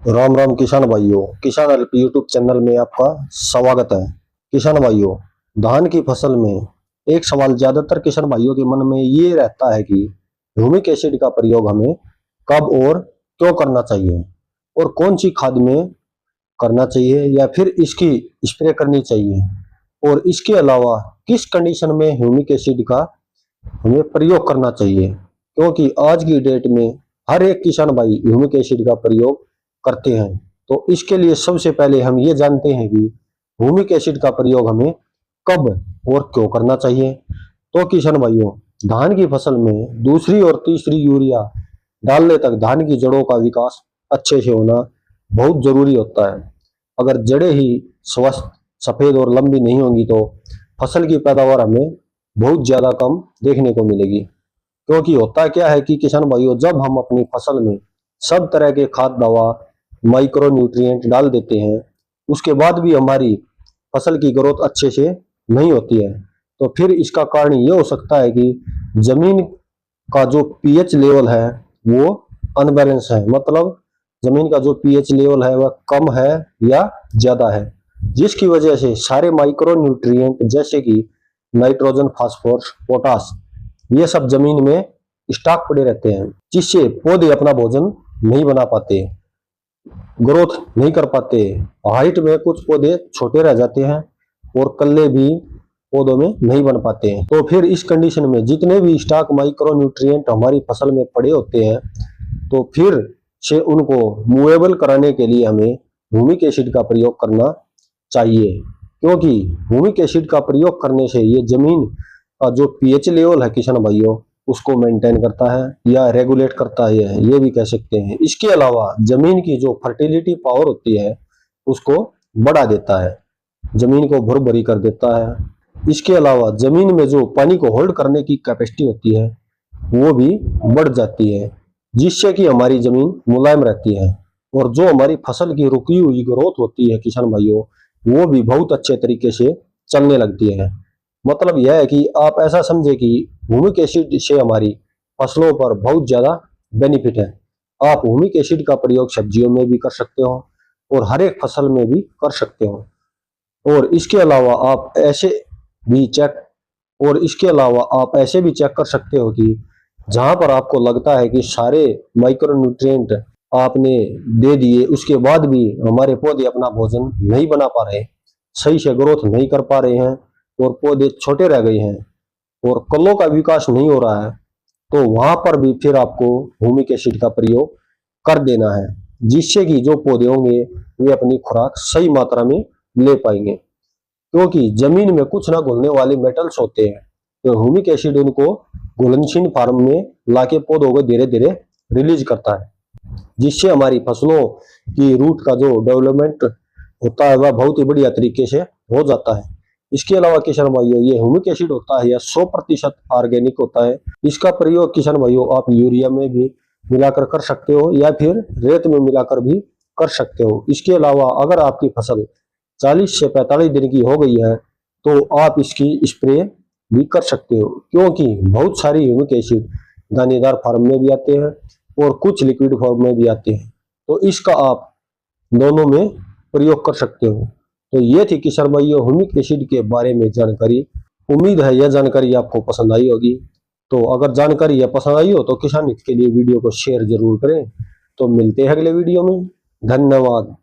राम राम किसान भाइयों, किसान हेल्प यूट्यूब चैनल में आपका स्वागत है। किसान भाइयों, धान की फसल में एक सवाल ज्यादातर किसान भाइयों के मन में ये रहता है कि ह्यूमिक एसिड का प्रयोग हमें कब और क्यों करना चाहिए और कौन सी खाद में करना चाहिए या फिर इसकी स्प्रे करनी चाहिए, और इसके अलावा किस कंडीशन में ह्यूमिक एसिड का हमें प्रयोग करना चाहिए, क्योंकि आज की डेट में हर एक किसान भाई ह्यूमिक एसिड का प्रयोग करते हैं। तो इसके लिए सबसे पहले हम ये जानते हैं कि ह्यूमिक एसिड का प्रयोग हमें कब और क्यों करना चाहिए। तो किसान भाइयों, धान की फसल में दूसरी और तीसरी यूरिया डालने तक धान की जड़ों का विकास अच्छे से होना बहुत जरूरी होता है। अगर जड़ें ही स्वस्थ, सफेद और लंबी नहीं होंगी तो फसल की पैदावार हमें बहुत ज्यादा कम देखने को मिलेगी। क्योंकि होता क्या है कि किसान भाइयों, जब हम अपनी फसल में सब तरह के खाद, दवा, माइक्रो न्यूट्रिएंट डाल देते हैं, उसके बाद भी हमारी फसल की ग्रोथ अच्छे से नहीं होती है, तो फिर इसका कारण ये हो सकता है कि जमीन का जो पीएच लेवल है वो अनबैलेंस है। मतलब जमीन का जो पीएच लेवल है वह कम है या ज्यादा है, जिसकी वजह से सारे माइक्रो न्यूट्रिएंट जैसे कि नाइट्रोजन, फास्फोरस, पोटास, ये सब जमीन में स्टॉक पड़े रहते हैं, जिससे पौधे अपना भोजन नहीं बना पाते, ग्रोथ नहीं कर पाते। हाइट में कुछ पौधे छोटे रह जाते हैं और कल्ले भी पौधों में नहीं बन पाते हैं। तो फिर इस कंडीशन में जितने भी स्टॉक माइक्रो न्यूट्रिएंट हमारी फसल में पड़े होते हैं, तो फिर से उनको मूवेबल कराने के लिए हमें ह्यूमिक एसिड का प्रयोग करना चाहिए। क्योंकि ह्यूमिक एसिड का प्रयोग करने से ये जमीन का जो पीएच लेवल है किसान भाइयों, उसको मेंटेन करता है या रेगुलेट करता है, ये भी कह सकते हैं। इसके अलावा जमीन की जो फर्टिलिटी पावर होती है उसको बढ़ा देता है, जमीन को भुरभुरी कर देता है। इसके अलावा जमीन में जो पानी को होल्ड करने की कैपेसिटी होती है वो भी बढ़ जाती है, जिससे कि हमारी जमीन मुलायम रहती है और जो हमारी फसल की रुकी हुई ग्रोथ होती है किसान भाइयों, वो भी बहुत अच्छे तरीके से चलने लगती है। मतलब यह है कि आप ऐसा समझे कि ह्यूमिक एसिड से हमारी फसलों पर बहुत ज्यादा बेनिफिट है। आप ह्यूमिक एसिड का प्रयोग सब्जियों में भी कर सकते हो और हर एक फसल में भी कर सकते हो। और इसके अलावा आप ऐसे भी चेक कर सकते हो कि जहां पर आपको लगता है कि सारे माइक्रो न्यूट्रिएंट आपने दे दिए, उसके बाद भी हमारे पौधे अपना भोजन नहीं बना पा रहे, सही से ग्रोथ नहीं कर पा रहे हैं और पौधे छोटे रह गए हैं और कल्लों का विकास नहीं हो रहा है, तो वहां पर भी फिर आपको ह्यूमिक एसिड का प्रयोग कर देना है, जिससे कि जो पौधे होंगे वे अपनी खुराक सही मात्रा में ले पाएंगे। क्योंकि जमीन में कुछ ना घुलने वाले मेटल्स होते हैं, तो ह्यूमिक एसिड उनको घुलनशील फॉर्म में लाके पौधों को धीरे धीरे रिलीज करता है, जिससे हमारी फसलों की रूट का जो डेवलपमेंट होता है वह बहुत ही बढ़िया तरीके से हो जाता है। इसके अलावा किसान भाइयों, ये ह्यूमिक एसिड होता है यह 100% ऑर्गेनिक होता है। इसका प्रयोग किसान भाइयों आप यूरिया में भी मिलाकर कर सकते हो या फिर रेत में मिलाकर भी कर सकते हो। इसके अलावा अगर आपकी फसल 40 से 45 दिन की हो गई है तो आप इसकी स्प्रे भी कर सकते हो, क्योंकि बहुत सारी ह्यूमिक एसिड दानेदार फॉर्म में भी आते हैं और कुछ लिक्विड फॉर्म में भी आते हैं, तो इसका आप दोनों में प्रयोग कर सकते हो। तो ये थी किसान भाइयों ह्यूमिक एसिड के बारे में जानकारी। उम्मीद है यह जानकारी आपको पसंद आई होगी। तो अगर जानकारी यह पसंद आई हो तो किसान हित के लिए वीडियो को शेयर जरूर करें। तो मिलते हैं अगले वीडियो में। धन्यवाद।